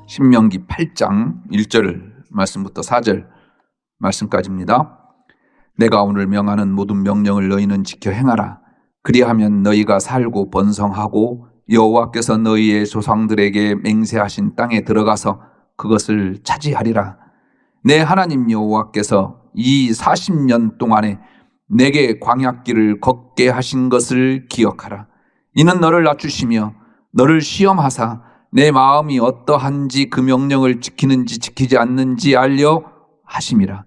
신명기 8장 1절 말씀부터 4절 말씀까지입니다. 내가 오늘 명하는 모든 명령을 너희는 지켜 행하라. 그리하면 너희가 살고 번성하고 여호와께서 너희의 조상들에게 맹세하신 땅에 들어가서 그것을 차지하리라. 내 하나님 여호와께서 이 40년 동안에 내게 광야길을 걷게 하신 것을 기억하라. 이는 너를 낮추시며 너를 시험하사 내 마음이 어떠한지 그 명령을 지키는지 지키지 않는지 알려 하심이라.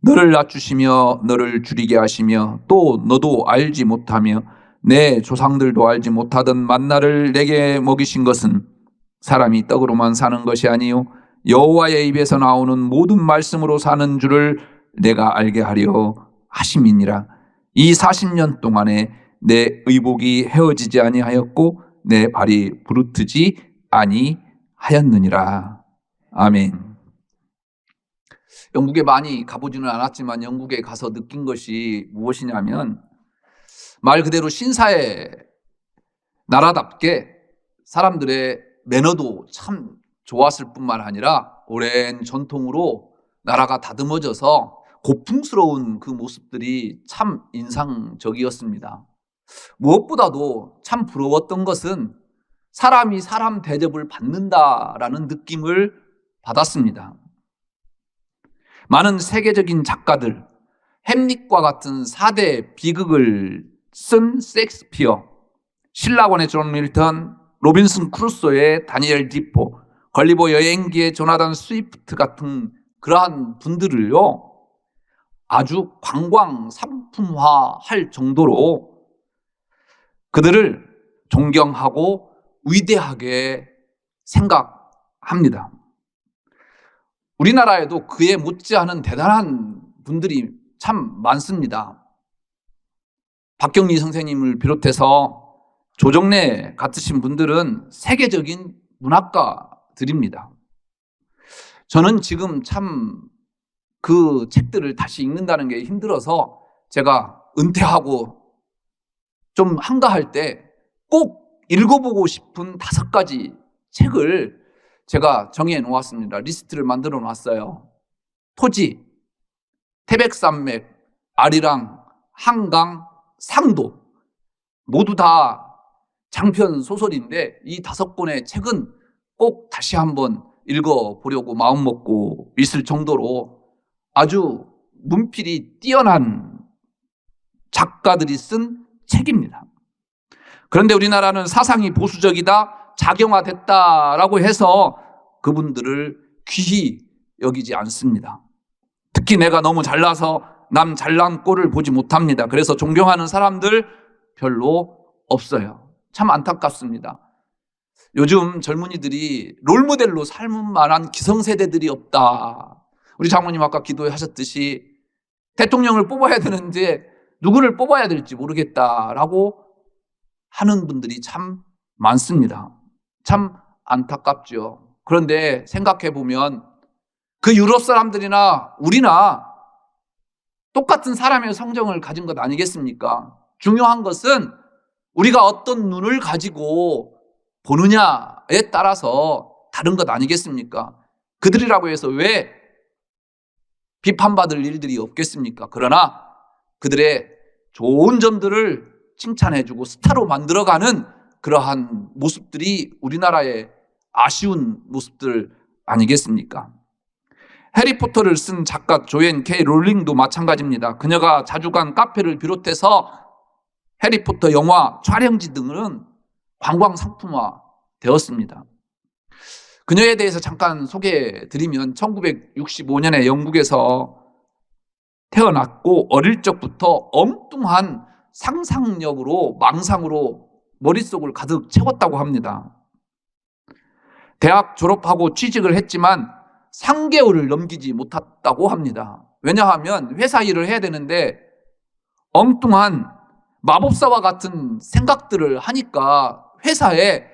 너를 낮추시며 너를 줄이게 하시며 또 너도 알지 못하며 내 조상들도 알지 못하던 만나를 내게 먹이신 것은 사람이 떡으로만 사는 것이 아니요 여호와의 입에서 나오는 모든 말씀으로 사는 줄을 내가 알게 하려 하심이니라. 이 40년 동안에 내 의복이 헤어지지 아니하였고 내 발이 부르트지 아니하였느니라. 아멘. 영국에 많이 가보지는 않았지만 영국에 가서 느낀 것이 무엇이냐면 말 그대로 신사의 나라답게 사람들의 매너도 참 좋았을 뿐만 아니라 오랜 전통으로 나라가 다듬어져서 고풍스러운 그 모습들이 참 인상적이었습니다. 무엇보다도 참 부러웠던 것은 사람이 사람 대접을 받는다라는 느낌을 받았습니다. 많은 세계적인 작가들, 햄릿과 같은 4대 비극을 쓴 셰익스피어, 신라권의 존 밀턴, 로빈슨 크루소의 다니엘 디포, 걸리버 여행기의 조나단 스위프트 같은 그러한 분들을요 아주 관광 상품화할 정도로 그들을 존경하고 위대하게 생각합니다. 우리나라에도 그에 못지않은 대단한 분들이 참 많습니다. 박경리 선생님을 비롯해서 조정래 같으신 분들은 세계적인 문학가들입니다. 저는 지금 참 그 책들을 다시 읽는다는 게 힘들어서 제가 은퇴하고 좀 한가할 때 꼭 읽어보고 싶은 5가지 책을 제가 정해 놓았습니다. 리스트를 만들어 놨어요. 토지, 태백산맥, 아리랑, 한강, 상도 모두 다 장편 소설인데 이 5권의 책은 꼭 다시 한번 읽어보려고 마음먹고 있을 정도로 아주 문필이 뛰어난 작가들이 쓴 책입니다. 그런데 우리나라는 사상이 보수적이다, 작용화됐다라고 해서 그분들을 귀히 여기지 않습니다. 특히 내가 너무 잘나서 남 잘난 꼴을 보지 못합니다. 그래서 존경하는 사람들 별로 없어요. 참 안타깝습니다. 요즘 젊은이들이 롤모델로 삶을 만한 기성세대들이 없다. 우리 장모님 아까 기도하셨듯이 대통령을 뽑아야 되는데 누구를 뽑아야 될지 모르겠다라고 하는 분들이 참 많습니다. 참 안타깝죠. 그런데 생각해 보면 그 유럽 사람들이나 우리나 똑같은 사람의 성정을 가진 것 아니겠습니까? 중요한 것은 우리가 어떤 눈을 가지고 보느냐에 따라서 다른 것 아니겠습니까? 그들이라고 해서 왜 비판받을 일들이 없겠습니까? 그러나 그들의 좋은 점들을 칭찬해주고 스타로 만들어가는 그러한 모습들이 우리나라의 아쉬운 모습들 아니겠습니까? 해리포터를 쓴 작가 조앤 K 롤링도 마찬가지입니다. 그녀가 자주 간 카페를 비롯해서 해리포터 영화 촬영지 등은 관광 상품화 되었습니다. 그녀에 대해서 잠깐 소개해드리면 1965년에 영국에서 태어났고 어릴 적부터 엉뚱한 상상력으로 망상으로 머릿속을 가득 채웠다고 합니다. 대학 졸업하고 취직을 했지만 3개월을 넘기지 못했다고 합니다. 왜냐하면 회사 일을 해야 되는데 엉뚱한 마법사와 같은 생각들을 하니까 회사에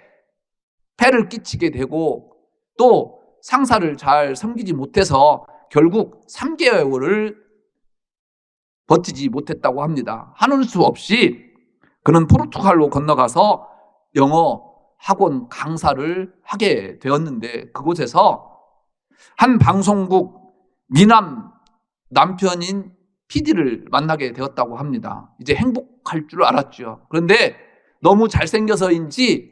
폐를 끼치게 되고 또 상사를 잘 섬기지 못해서 결국 3개월을 버티지 못했다고 합니다. 하는 수 없이 그는 포르투갈로 건너가서 영어 학원 강사를 하게 되었는데 그곳에서 한 방송국 미남 남편인 PD를 만나게 되었다고 합니다. 이제 행복할 줄 알았죠. 그런데 너무 잘생겨서인지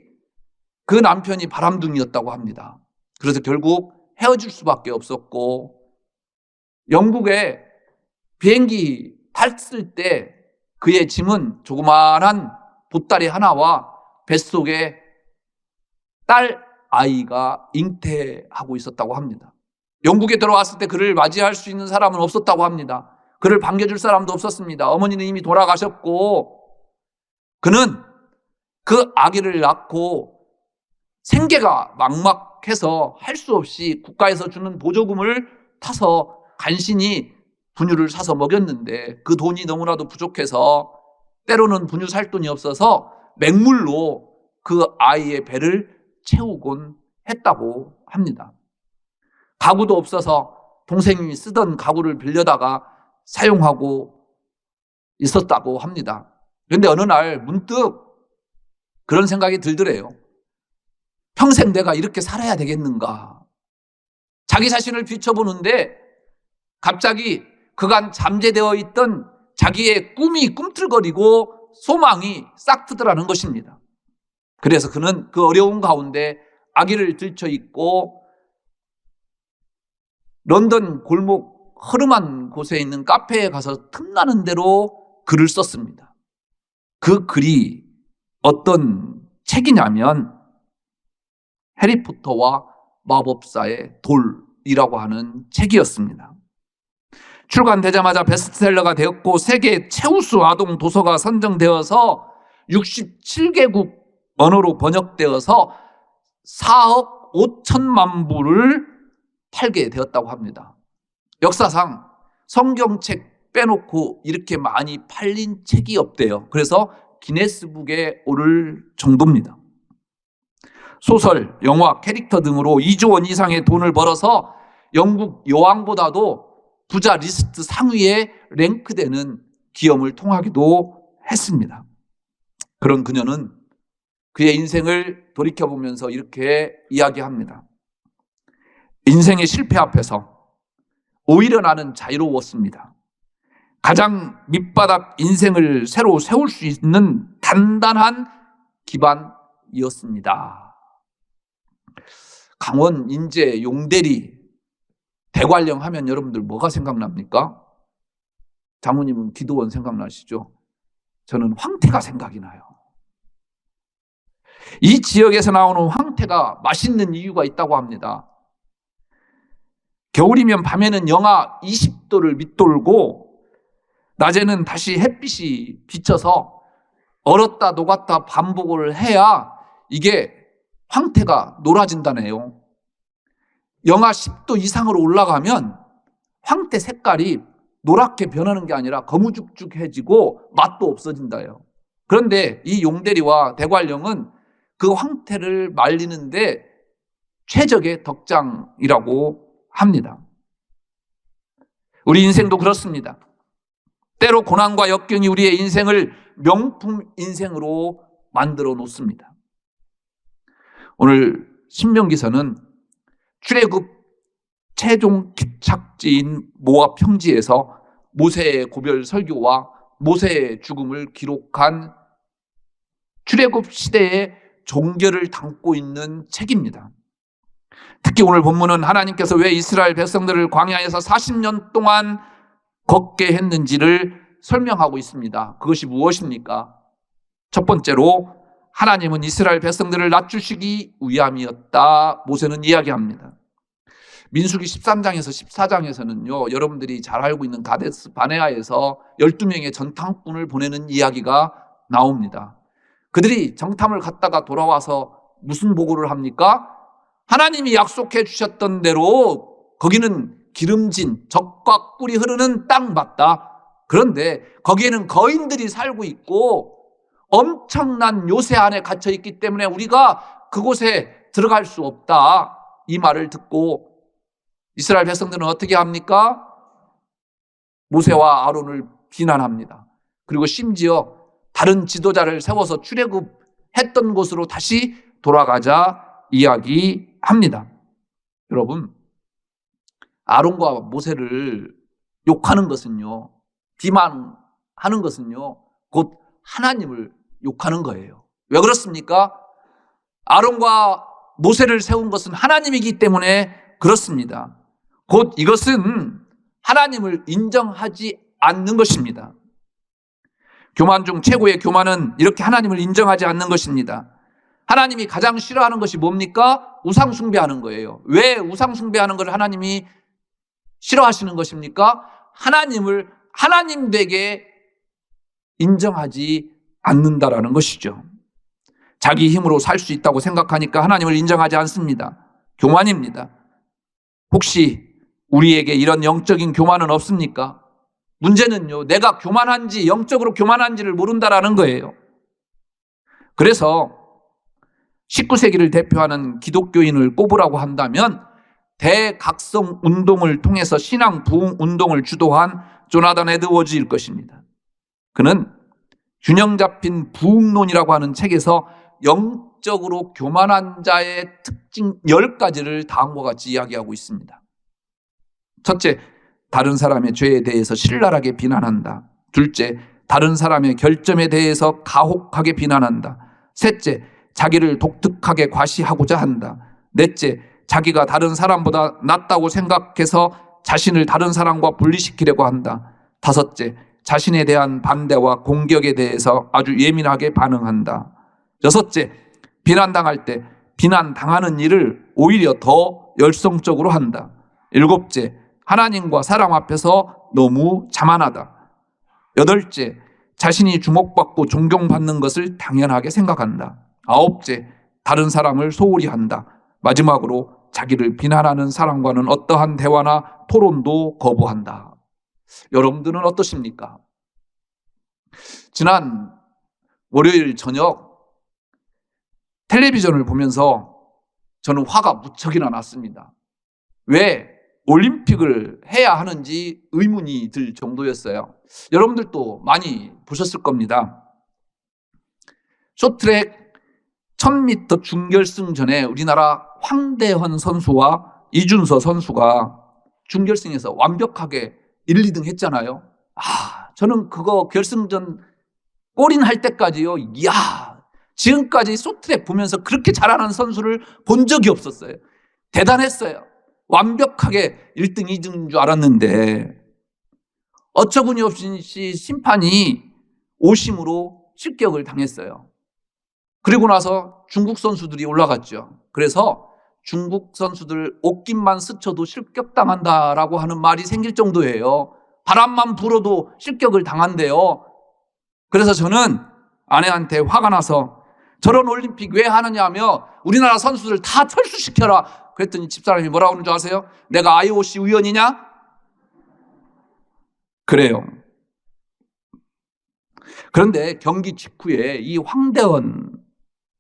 그 남편이 바람둥이였다고 합니다. 그래서 결국 헤어질 수밖에 없었고 영국에 비행기 탔을 때 그의 짐은 조그마한 보따리 하나와 뱃속에 딸 아이가 잉태하고 있었다고 합니다. 영국에 들어왔을 때 그를 맞이할 수 있는 사람은 없었다고 합니다. 그를 반겨줄 사람도 없었습니다. 어머니는 이미 돌아가셨고 그는 그 아기를 낳고 생계가 막막해서 할 수 없이 국가에서 주는 보조금을 타서 간신히 분유를 사서 먹였는데 그 돈이 너무나도 부족해서 때로는 분유 살 돈이 없어서 맹물로 그 아이의 배를 채우곤 했다고 합니다. 가구도 없어서 동생이 쓰던 가구를 빌려다가 사용하고 있었다고 합니다. 그런데 어느 날 문득 그런 생각이 들더래요. 평생 내가 이렇게 살아야 되겠는가? 자기 자신을 비춰보는데 갑자기 그간 잠재되어 있던 자기의 꿈이 꿈틀거리고 소망이 싹트더라는 것입니다. 그래서 그는 그 어려운 가운데 아기를 들쳐 있고 런던 골목 허름한 곳에 있는 카페에 가서 틈나는 대로 글을 썼습니다. 그 글이 어떤 책이냐면 해리포터와 마법사의 돌이라고 하는 책이었습니다. 출간되자마자 베스트셀러가 되었고 세계 최우수 아동 도서가 선정되어서 67개국 언어로 번역되어서 4억 5천만 부를 팔게 되었다고 합니다. 역사상 성경책 빼놓고 이렇게 많이 팔린 책이 없대요. 그래서 기네스북에 오를 정도입니다. 소설, 영화, 캐릭터 등으로 2조 원 이상의 돈을 벌어서 영국 여왕보다도 부자 리스트 상위에 랭크되는 기염을 통하기도 했습니다. 그런 그녀는 그의 인생을 돌이켜보면서 이렇게 이야기합니다. 인생의 실패 앞에서 오히려 나는 자유로웠습니다. 가장 밑바닥 인생을 새로 세울 수 있는 단단한 기반이었습니다. 강원, 인제, 용대리, 대관령 하면 여러분들 뭐가 생각납니까? 장모님은 기도원 생각나시죠? 저는 황태가 생각이 나요. 이 지역에서 나오는 황태가 맛있는 이유가 있다고 합니다. 겨울이면 밤에는 영하 20도를 밑돌고 낮에는 다시 햇빛이 비쳐서 얼었다 녹았다 반복을 해야 이게 황태가 노라진다네요. 영하 10도 이상으로 올라가면 황태 색깔이 노랗게 변하는 게 아니라 거무죽죽해지고 맛도 없어진다요. 그런데 이 용대리와 대관령은 그 황태를 말리는데 최적의 덕장이라고 합니다. 우리 인생도 그렇습니다. 때로 고난과 역경이 우리의 인생을 명품 인생으로 만들어 놓습니다. 오늘 신명기서는 출애굽 최종 기착지인 모압 평지에서 모세의 고별 설교와 모세의 죽음을 기록한 출애굽 시대의 종결을 담고 있는 책입니다. 특히 오늘 본문은 하나님께서 왜 이스라엘 백성들을 광야에서 40년 동안 걷게 했는지를 설명하고 있습니다. 그것이 무엇입니까? 첫 번째로 하나님은 이스라엘 백성들을 낮추시기 위함이었다. 모세는 이야기합니다. 민수기 13장에서 14장에서는요, 여러분들이 잘 알고 있는 가데스 바네아에서 12명의 전탐꾼을 보내는 이야기가 나옵니다. 그들이 정탐을 갔다가 돌아와서 무슨 보고를 합니까? 하나님이 약속해 주셨던 대로 거기는 기름진 젖과 꿀이 흐르는 땅 맞다. 그런데 거기에는 거인들이 살고 있고 엄청난 요새 안에 갇혀 있기 때문에 우리가 그곳에 들어갈 수 없다. 이 말을 듣고 이스라엘 백성들은 어떻게 합니까? 모세와 아론을 비난합니다. 그리고 심지어 다른 지도자를 세워서 출애굽 했던 곳으로 다시 돌아가자 이야기합니다. 여러분, 아론과 모세를 욕하는 것은요, 비만하는 것은요, 곧 하나님을 욕하는 거예요. 왜 그렇습니까? 아론과 모세를 세운 것은 하나님이기 때문에 그렇습니다. 곧 이것은 하나님을 인정하지 않는 것입니다. 교만 중 최고의 교만은 이렇게 하나님을 인정하지 않는 것입니다. 하나님이 가장 싫어하는 것이 뭡니까? 우상 숭배하는 거예요. 왜 우상 숭배하는 것을 하나님이 싫어하시는 것입니까? 하나님을 하나님 되게 인정하지 않는다라는 것이죠. 자기 힘으로 살 수 있다고 생각하니까 하나님을 인정하지 않습니다. 교만입니다. 혹시 우리에게 이런 영적인 교만은 없습니까? 문제는요, 내가 교만한지 영적으로 교만한지를 모른다라는 거예요. 그래서 19세기를 대표하는 기독교인을 꼽으라고 한다면 대각성 운동을 통해서 신앙 부흥 운동을 주도한 조나단 에드워즈일 것입니다. 그는 균형 잡힌 부흥론이라고 하는 책에서 영적으로 교만한 자의 특징 10가지를 다음과 같이 이야기하고 있습니다. 첫째, 다른 사람의 죄에 대해서 신랄하게 비난한다. 둘째, 다른 사람의 결점에 대해서 가혹하게 비난한다. 셋째, 자기를 독특하게 과시하고자 한다. 넷째, 자기가 다른 사람보다 낫다고 생각해서 자신을 다른 사람과 분리시키려고 한다. 다섯째, 자신에 대한 반대와 공격에 대해서 아주 예민하게 반응한다. 여섯째, 비난당할 때 비난당하는 일을 오히려 더 열성적으로 한다. 일곱째, 하나님과 사람 앞에서 너무 자만하다. 여덟째, 자신이 주목받고 존경받는 것을 당연하게 생각한다. 아홉째, 다른 사람을 소홀히 한다. 마지막으로 자기를 비난하는 사람과는 어떠한 대화나 토론도 거부한다. 여러분들은 어떠십니까? 지난 월요일 저녁 텔레비전을 보면서 저는 화가 무척이나 났습니다. 왜 올림픽을 해야 하는지 의문이 들 정도였어요. 여러분들도 많이 보셨을 겁니다. 쇼트트랙 1000m 준결승 전에 우리나라 황대헌 선수와 이준서 선수가 준결승에서 완벽하게 1, 2등 했잖아요. 저는 그거 결승전 골인 할 때까지요, 지금까지 쇼트트랙 보면서 그렇게 잘하는 선수를 본 적이 없었어요. 대단했어요. 완벽하게 1등, 2등인 줄 알았는데 어처구니 없이 심판이 오심으로 실격을 당했어요. 그리고 나서 중국 선수들이 올라갔죠. 그래서 중국 선수들 옷깃만 스쳐도 실격당한다라고 하는 말이 생길 정도예요. 바람만 불어도 실격을 당한대요. 그래서 저는 아내한테 화가 나서 저런 올림픽 왜 하느냐며 우리나라 선수들 다 철수시켜라. 그랬더니 집사람이 뭐라고 하는 줄 아세요? 내가 IOC 위원이냐? 그래요. 그런데 경기 직후에 이 황대헌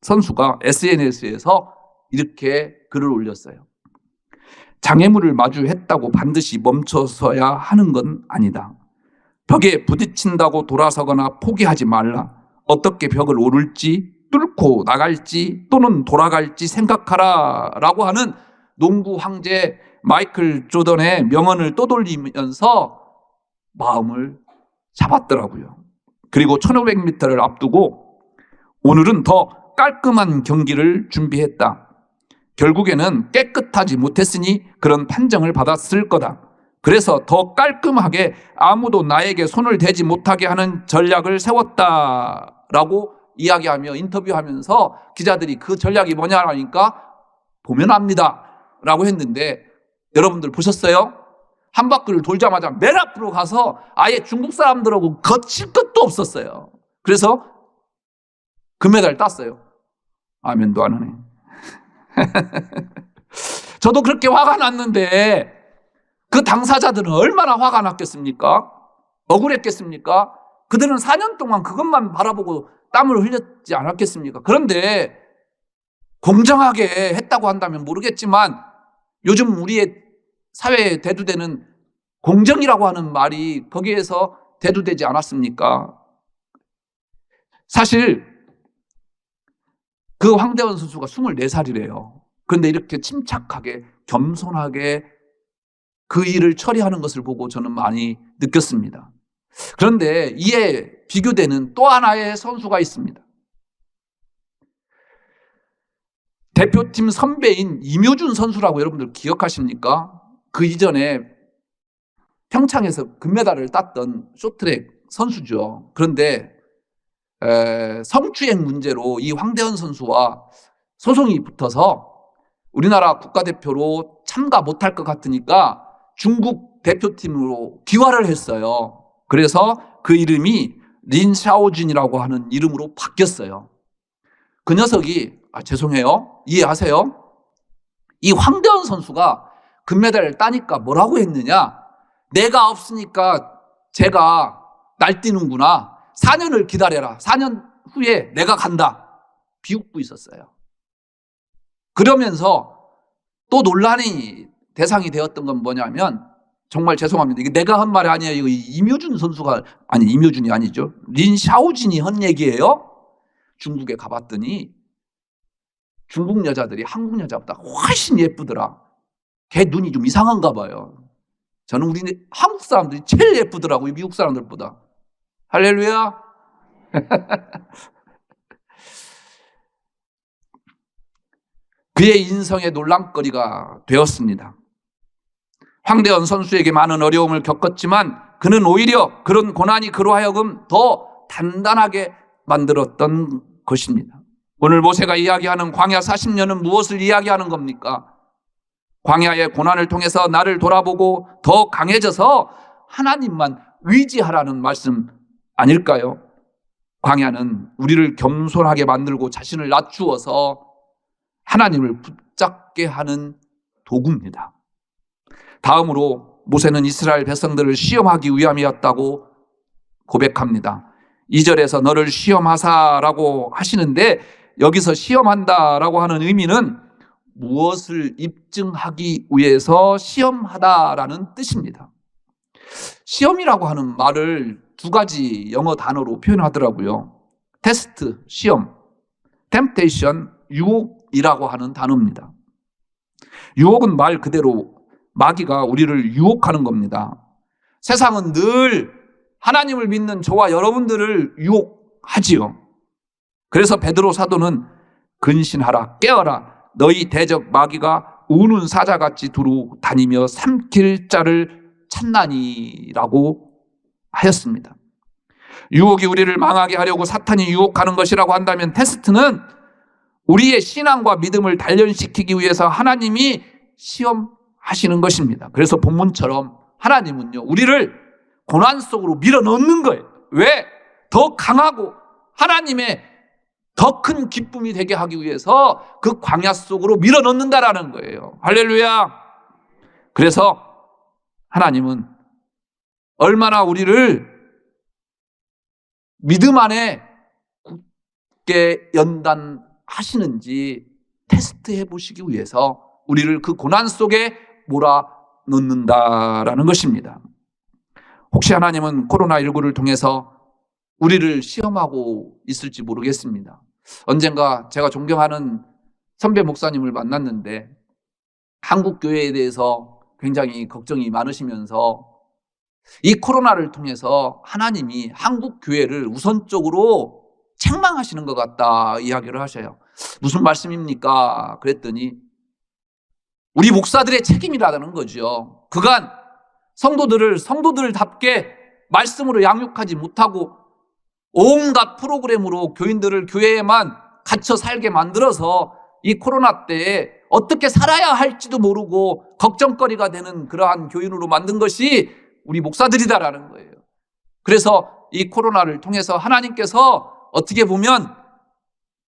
선수가 SNS에서 이렇게 글을 올렸어요. 장애물을 마주했다고 반드시 멈춰서야 하는 건 아니다. 벽에 부딪힌다고 돌아서거나 포기하지 말라. 어떻게 벽을 오를지, 뚫고 나갈지 또는 돌아갈지 생각하라 라고 하는 농구 황제 마이클 조던의 명언을 떠돌리면서 마음을 잡았더라고요. 그리고 1500m를 앞두고 오늘은 더 깔끔한 경기를 준비했다. 결국에는 깨끗하지 못했으니 그런 판정을 받았을 거다. 그래서 더 깔끔하게 아무도 나에게 손을 대지 못하게 하는 전략을 세웠다라고 이야기하며 인터뷰하면서 기자들이 그 전략이 뭐냐라니까 보면 압니다 라고 했는데 여러분들 보셨어요? 한 바퀴를 돌자마자 맨 앞으로 가서 아예 중국 사람들하고 거칠 것도 없었어요. 그래서 금메달 땄어요. 아멘도 안 하네. 저도 그렇게 화가 났는데 그 당사자들은 얼마나 화가 났겠습니까? 억울했겠습니까? 그들은 4년 동안 그것만 바라보고 땀을 흘렸지 않았겠습니까? 그런데 공정하게 했다고 한다면 모르겠지만 요즘 우리의 사회에 대두되는 공정이라고 하는 말이 거기에서 대두되지 않았습니까? 사실 그 황대헌 선수가 24살이래요. 그런데 이렇게 침착하게 겸손하게 그 일을 처리하는 것을 보고 저는 많이 느꼈습니다. 그런데 이에 비교되는 또 하나의 선수가 있습니다. 대표팀 선배인 임효준 선수라고 여러분들 기억하십니까? 그 이전에 평창에서 금메달을 땄던 쇼트트랙 선수죠. 그런데 성추행 문제로 이 황대헌 선수와 소송이 붙어서 우리나라 국가대표로 참가 못할 것 같으니까 중국 대표팀으로 귀화를 했어요. 그래서 그 이름이 린 샤오진이라고 하는 이름으로 바뀌었어요. 그 녀석이 죄송해요. 이해하세요? 이 황대헌 선수가 금메달을 따니까 뭐라고 했느냐? 내가 없으니까 제가 날뛰는구나. 4년을 기다려라. 4년 후에 내가 간다. 비웃고 있었어요. 그러면서 또 논란이 대상이 되었던 건 뭐냐면, 정말 죄송합니다. 이게 내가 한 말이 아니에요. 이거 임효준 선수가, 아니 임효준이 아니죠. 린 샤오진이 한 얘기예요. 중국에 가봤더니 중국 여자들이 한국 여자보다 훨씬 예쁘더라. 걔 눈이 좀 이상한가 봐요. 저는 우리 한국 사람들이 제일 예쁘더라고요. 미국 사람들보다. 할렐루야. 그의 인성의 논란거리가 되었습니다. 황대헌 선수에게 많은 어려움을 겪었지만 그는 오히려 그런 고난이 그로 하여금 더 단단하게 만들었던 것입니다. 오늘 모세가 이야기하는 광야 40년은 무엇을 이야기하는 겁니까? 광야의 고난을 통해서 나를 돌아보고 더 강해져서 하나님만 의지하라는 말씀 아닐까요? 광야는 우리를 겸손하게 만들고 자신을 낮추어서 하나님을 붙잡게 하는 도구입니다. 다음으로 모세는 이스라엘 백성들을 시험하기 위함이었다고 고백합니다. 2절에서 너를 시험하사라고 하시는데 여기서 시험한다라고 하는 의미는 무엇을 입증하기 위해서 시험하다라는 뜻입니다. 시험이라고 하는 말을 두 가지 영어 단어로 표현하더라고요. 테스트, 시험, 템테이션, 유혹이라고 하는 단어입니다. 유혹은 말 그대로 마귀가 우리를 유혹하는 겁니다. 세상은 늘 하나님을 믿는 저와 여러분들을 유혹하지요. 그래서 베드로 사도는 근신하라, 깨어라, 너희 대적 마귀가 우는 사자같이 두루 다니며 삼킬 자를 찾나니라고 하였습니다. 유혹이 우리를 망하게 하려고 사탄이 유혹하는 것이라고 한다면 테스트는 우리의 신앙과 믿음을 단련시키기 위해서 하나님이 시험하시는 것입니다. 그래서 본문처럼 하나님은요, 우리를 고난 속으로 밀어넣는 거예요. 왜? 더 강하고 하나님의 더 큰 기쁨이 되게 하기 위해서 그 광야 속으로 밀어넣는다라는 거예요. 할렐루야. 그래서 하나님은 얼마나 우리를 믿음 안에 굳게 연단하시는지 테스트해 보시기 위해서 우리를 그 고난 속에 몰아넣는다라는 것입니다. 혹시 하나님은 코로나19를 통해서 우리를 시험하고 있을지 모르겠습니다. 언젠가 제가 존경하는 선배 목사님을 만났는데 한국 교회에 대해서 굉장히 걱정이 많으시면서 이 코로나를 통해서 하나님이 한국 교회를 우선적으로 책망하시는 것 같다 이야기를 하셔요. 무슨 말씀입니까? 그랬더니 우리 목사들의 책임이라는 거죠. 그간 성도들답게 말씀으로 양육하지 못하고 온갖 프로그램으로 교인들을 교회에만 갇혀 살게 만들어서 이 코로나 때에 어떻게 살아야 할지도 모르고 걱정거리가 되는 그러한 교인으로 만든 것이 우리 목사들이다라는 거예요. 그래서 이 코로나를 통해서 하나님께서 어떻게 보면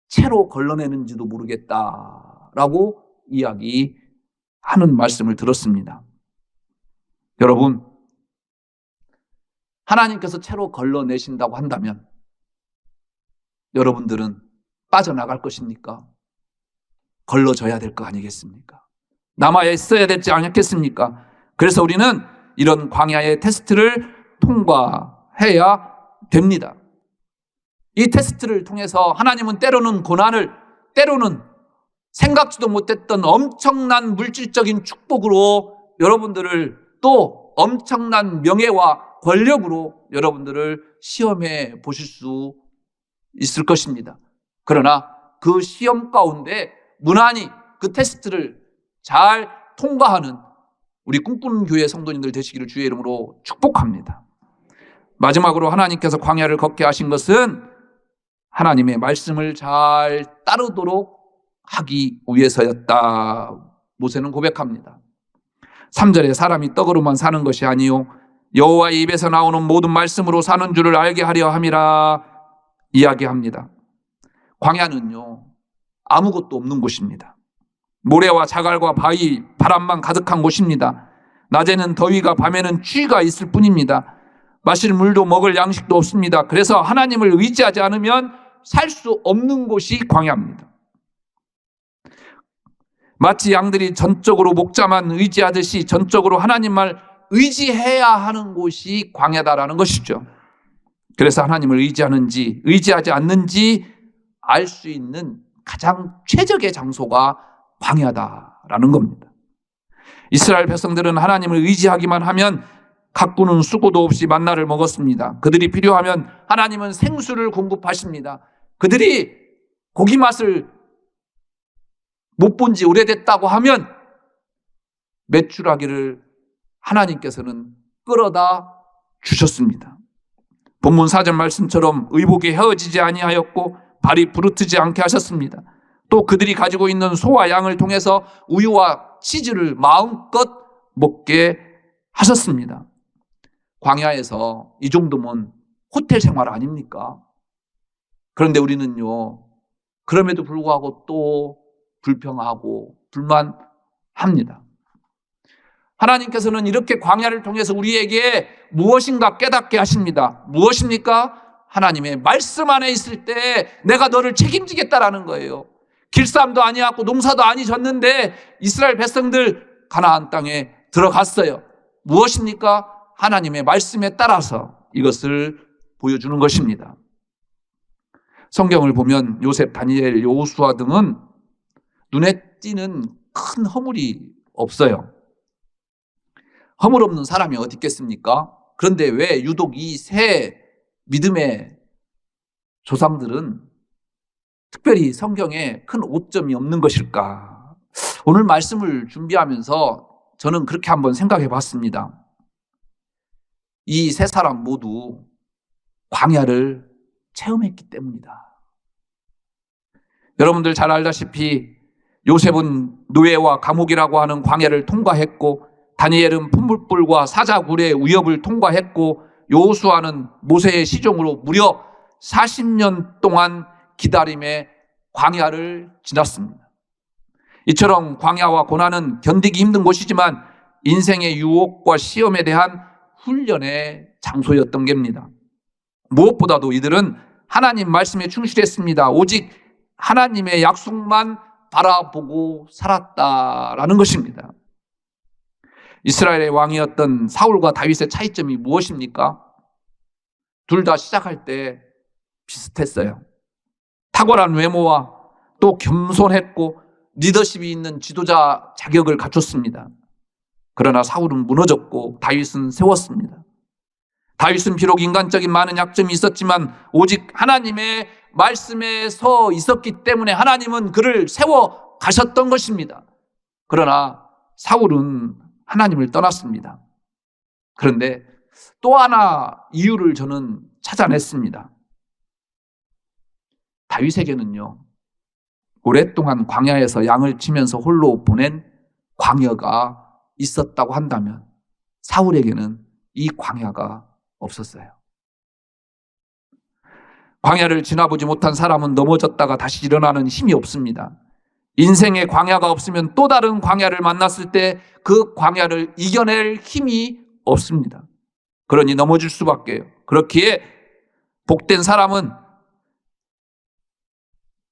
채로 걸러내는지도 모르겠다라고 이야기하는 말씀을 들었습니다. 여러분, 하나님께서 채로 걸러내신다고 한다면 여러분들은 빠져나갈 것입니까? 걸러져야 될 거 아니겠습니까? 남아 있어야 되지 않겠습니까? 그래서 우리는 이런 광야의 테스트를 통과해야 됩니다. 이 테스트를 통해서 하나님은 때로는 고난을 때로는 생각지도 못했던 엄청난 물질적인 축복으로 여러분들을, 또 엄청난 명예와 권력으로 여러분들을 시험해 보실 수 있을 것입니다. 그러나 그 시험 가운데 무난히 그 테스트를 잘 통과하는 우리 꿈꾸는 교회 성도님들 되시기를 주의 이름으로 축복합니다. 마지막으로 하나님께서 광야를 걷게 하신 것은 하나님의 말씀을 잘 따르도록 하기 위해서였다. 모세는 고백합니다. 3절에 사람이 떡으로만 사는 것이 아니요 여호와의 입에서 나오는 모든 말씀으로 사는 줄을 알게 하려 함이라 이야기합니다. 광야는요, 아무것도 없는 곳입니다. 모래와 자갈과 바위, 바람만 가득한 곳입니다. 낮에는 더위가, 밤에는 추위가 있을 뿐입니다. 마실 물도 먹을 양식도 없습니다. 그래서 하나님을 의지하지 않으면 살 수 없는 곳이 광야입니다. 마치 양들이 전적으로 목자만 의지하듯이 전적으로 하나님만 의지해야 하는 곳이 광야다라는 것이죠. 그래서 하나님을 의지하는지 의지하지 않는지 알 수 있는 가장 최적의 장소가 광야다라는 겁니다. 이스라엘 백성들은 하나님을 의지하기만 하면 가꾸는 수고도 없이 만나를 먹었습니다. 그들이 필요하면 하나님은 생수를 공급하십니다. 그들이 고기 맛을 못 본 지 오래됐다고 하면 메추라기를 하나님께서는 끌어다 주셨습니다. 본문 4절 말씀처럼 의복이 헤어지지 아니하였고 발이 부르트지 않게 하셨습니다. 또 그들이 가지고 있는 소와 양을 통해서 우유와 치즈를 마음껏 먹게 하셨습니다. 광야에서 이 정도면 호텔 생활 아닙니까? 그런데 우리는요, 그럼에도 불구하고 또 불평하고 불만합니다. 하나님께서는 이렇게 광야를 통해서 우리에게 무엇인가 깨닫게 하십니다. 무엇입니까? 하나님의 말씀 안에 있을 때 내가 너를 책임지겠다라는 거예요. 길쌈도 아니었고 농사도 아니 졌는데 이스라엘 백성들 가나안 땅에 들어갔어요. 무엇입니까? 하나님의 말씀에 따라서 이것을 보여주는 것입니다. 성경을 보면 요셉, 다니엘, 여호수아 등은 눈에 띄는 큰 허물이 없어요. 허물 없는 사람이 어디 있겠습니까? 그런데 왜 유독 이 세 믿음의 조상들은 특별히 성경에 큰 오점이 없는 것일까? 오늘 말씀을 준비하면서 저는 그렇게 한번 생각해 봤습니다. 이 세 사람 모두 광야를 체험했기 때문이다. 여러분들 잘 알다시피 요셉은 노예와 감옥이라고 하는 광야를 통과했고, 다니엘은 풀물불과 사자굴의 위협을 통과했고, 여호수아는 모세의 시종으로 무려 40년 동안 기다림의 광야를 지났습니다. 이처럼 광야와 고난은 견디기 힘든 곳이지만 인생의 유혹과 시험에 대한 훈련의 장소였던 겁니다. 무엇보다도 이들은 하나님 말씀에 충실했습니다. 오직 하나님의 약속만 바라보고 살았다라는 것입니다. 이스라엘의 왕이었던 사울과 다윗의 차이점이 무엇입니까? 둘 다 시작할 때 비슷했어요. 탁월한 외모와 또 겸손했고 리더십이 있는 지도자 자격을 갖췄습니다. 그러나 사울은 무너졌고 다윗은 세웠습니다. 다윗은 비록 인간적인 많은 약점이 있었지만 오직 하나님의 말씀에 서 있었기 때문에 하나님은 그를 세워 가셨던 것입니다. 그러나 사울은 하나님을 떠났습니다. 그런데 또 하나 이유를 저는 찾아냈습니다. 다윗에게는요, 오랫동안 광야에서 양을 치면서 홀로 보낸 광야가 있었다고 한다면 사울에게는 이 광야가 없었어요. 광야를 지나보지 못한 사람은 넘어졌다가 다시 일어나는 힘이 없습니다. 인생의 광야가 없으면 또 다른 광야를 만났을 때 그 광야를 이겨낼 힘이 없습니다. 그러니 넘어질 수밖에요. 그렇기에 복된 사람은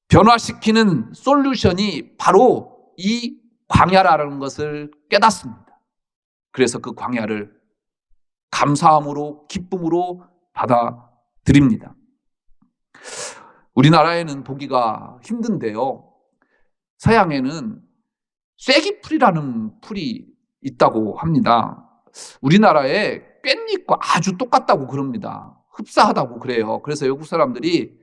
변화시키는 솔루션이 바로 이 광야라는 것을 깨닫습니다. 그래서 그 광야를 감사함으로 기쁨으로 받아들입니다. 우리나라에는 보기가 힘든데요, 서양에는 쐐기풀이라는 풀이 있다고 합니다. 우리나라에 깻잎과 아주 똑같다고 그럽니다. 흡사하다고 그래요. 그래서 외국 사람들이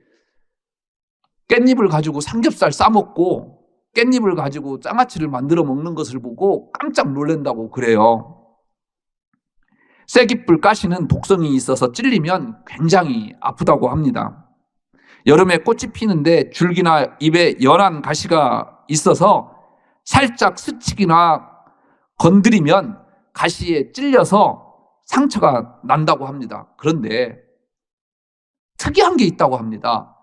깻잎을 가지고 삼겹살 싸먹고 깻잎을 가지고 장아찌를 만들어 먹는 것을 보고 깜짝 놀란다고 그래요. 쐐기풀 가시는 독성이 있어서 찔리면 굉장히 아프다고 합니다. 여름에 꽃이 피는데 줄기나 잎에 연한 가시가 있어서 살짝 스치기나 건드리면 가시에 찔려서 상처가 난다고 합니다. 그런데 특이한 게 있다고 합니다.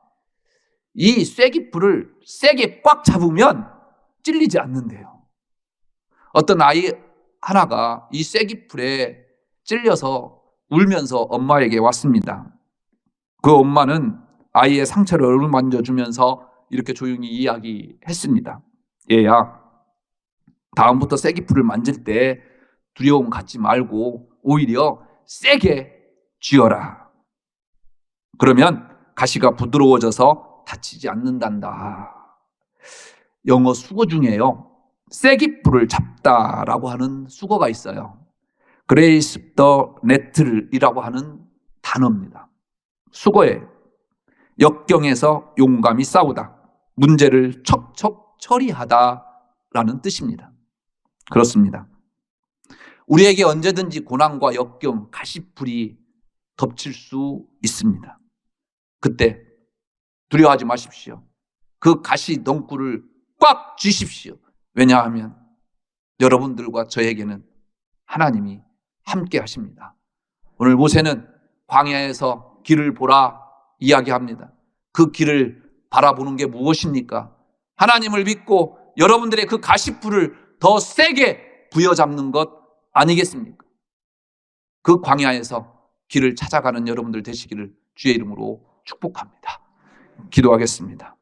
이 쐐기풀을 세게 꽉 잡으면 찔리지 않는데요. 어떤 아이 하나가 이 쐐기풀에 찔려서 울면서 엄마에게 왔습니다. 그 엄마는 아이의 상처를 어루만져주면서 이렇게 조용히 이야기했습니다. 얘야, 다음부터 쐐기풀을 만질 때 두려움 갖지 말고 오히려 세게 쥐어라. 그러면 가시가 부드러워져서 다치지 않는단다. 영어 수거 중에요, 쐐기풀을 잡다라고 하는 수거가 있어요. 그레이스 더 네틀이라고 하는 단어입니다. 수거예요. 역경에서 용감히 싸우다, 문제를 척척 처리하다라는 뜻입니다. 그렇습니다. 우리에게 언제든지 고난과 역경, 가시풀이 덮칠 수 있습니다. 그때 두려워하지 마십시오. 그 가시 덩굴을 꽉 쥐십시오. 왜냐하면 여러분들과 저에게는 하나님이 함께 하십니다. 오늘 모세는 광야에서 길을 보라 이야기합니다. 그 길을 바라보는 게 무엇입니까? 하나님을 믿고 여러분들의 그 가시풀을 더 세게 부여잡는 것 아니겠습니까? 그 광야에서 길을 찾아가는 여러분들 되시기를 주의 이름으로 축복합니다. 기도하겠습니다.